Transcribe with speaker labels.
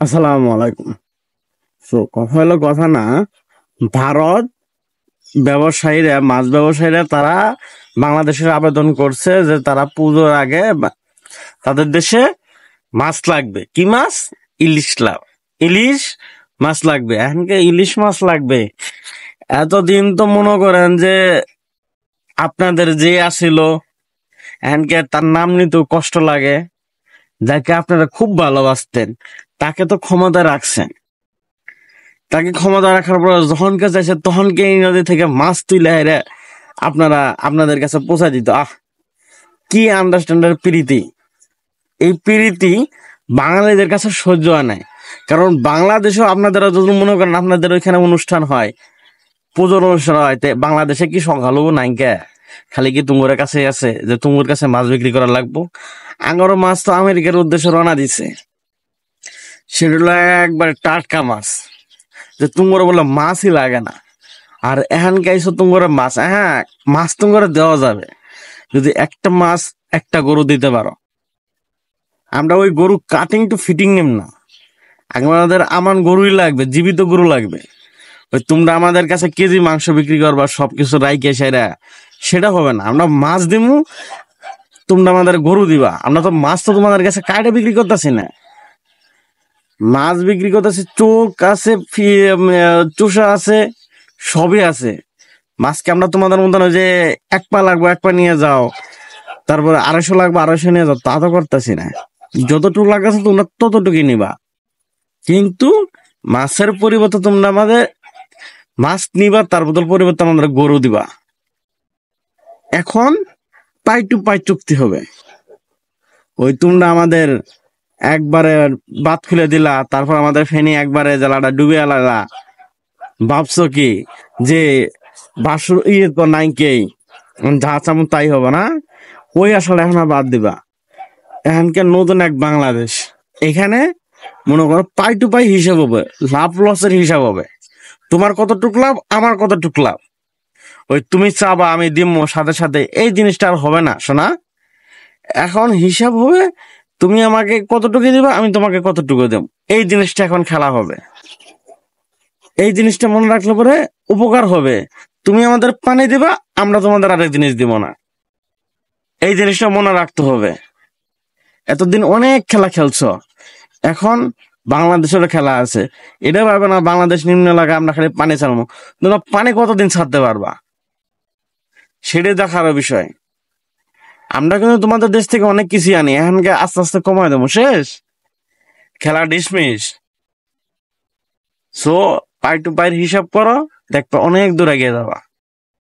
Speaker 1: আসসালামু আলাইকুম। কথা হলো কথা না, ভারত ব্যবসায়ীরা, মাছ ব্যবসায়ীরা তারা বাংলাদেশের আবেদন করছে যে তারা পুজোর আগে তাদের দেশে মাছ লাগবে। কি মাছ? ইলিশ মাছ লাগবে। এখনকে ইলিশ মাছ লাগবে। এতদিন তো মনে করেন যে আপনাদের যে আসিল, এখনকে তার নাম নিতেও কষ্ট লাগে। যাকে আপনারা খুব ভালোবাসতেন তাকে তো ক্ষমতা রাখছেন। তাকে ক্ষমতা রাখার পর যখনকে চাইছে তখনকে এই নদী থেকে মাছ তুলে এনে আপনারা আপনাদের কাছে পৌঁছা দিত। কি আন্ডারস্ট্যান্ডার প্রীতি! এই প্রীতি বাঙালিদের কাছে সহ্য হয় নাই। কারণ বাংলাদেশেও আপনারা যদি মনে করেন আপনাদের ওইখানে অনুষ্ঠান হয়, পুজোর অনুষ্ঠান হয়, বাংলাদেশে কি সংখ্যালঘু নাইকা? খালি কি তুমুর কাছে আছে যে তুমুর কাছে মাছ বিক্রি করা লাগবো? আঙ্গরও মাছ তো আমেরিকার উদ্দেশ্যে রওনা দিছে। সেগুলো একবার টাটকা মাছ, যে তুমরে বলে মাছই লাগে না। আর এখন গাইছো তুমরে মাছ, হ্যাঁ মাছ তুমরে দেওয়া যাবে যদি একটা মাছ একটা গরু দিতে পারো। আমরা ওই গরু কাটিং টু ফিটিং নেম না, আমাদের আমান গরুই লাগবে, জীবিত গরু লাগবে। ওই তোমরা আমাদের কাছে কেজি মাংস বিক্রি করবা সবকিছু রাইকে সেরা, সেটা হবে না। আমরা মাছ দিমু, তোমরা আমাদের গরু দিবা। আমরা তো মাছ তো তোমাদের কাছে কাটে বিক্রি করতেছি না, মাছ বিক্রি করতেছি। চোখ আছে, চুষা আছে, সবই আছে। মাছকে আমরা তোমাদের মতন ওই যে এক পা লাগবো এক পা নিয়ে যাও, তারপরে 250 লাগবে 250 নিয়ে যাও, তা তো করতেছি না। যতটুকু লাগতেছে তোমরা ততটুকুই নিবা। কিন্তু মাছের পরিবর্তে তোমরা আমাদের মাছ নিবা, তার বদল পরিবর্তে আমাদের গরু দিবা। এখন পাই টু পাই চুক্তি হবে। ওই তোমরা আমাদের একবারে বাত খুলে দিলা, তারপর আমাদের ফেনি একবারে জ্বালাটা ডুবে আলাদা। ভাবছো কি যে বাসুর ইয়ে তো নাই কেই, যা চামু তাই হবে না? ওই আসলে এখন আর বাদ দিবা। এখানকার নতুন এক বাংলাদেশ, এখানে মনে করো পাই টু পাই হিসাব হবে, লাভ লসের হিসাব হবে। তোমার কতটুক লাভ, আমার কতটুক লাভ। ওই তুমি চাবা আমি দিমো সাথে সাথে, এই জিনিসটা আর হবে না শোনা। এখন হিসাব হবে, তুমি আমাকে কতটুকু দিবা, আমি তোমাকে কতটুকু দেব। এই জিনিসটা এখন খেলা হবে। এই জিনিসটা মনে রাখলে পরে উপকার হবে। তুমি আমাদের পানি দিবা, আমরা তোমাদের আরেক জিনিস দিব না। এই জিনিসটা মনে রাখতে হবে। এতদিন অনেক খেলা খেলছো, এখন বাংলাদেশেরও খেলা আছে। এটা ভাবে না বাংলাদেশ নিম্ন এলাকা আমরা খালি পানি ছাড়বো। তোমরা পানি কতদিন ছাড়তে পারবা, সেটাই দেখার বিষয়। আমরা কিন্তু তোমাদের দেশ থেকে অনেক কিছু আনি, এখানকে আস্তে আস্তে কমায় দেবো, শেষ খেলা ডিসমিস। সো পাই টু পাইয়ের হিসাব করো, দেখবে অনেক দূর এগিয়ে যাবা।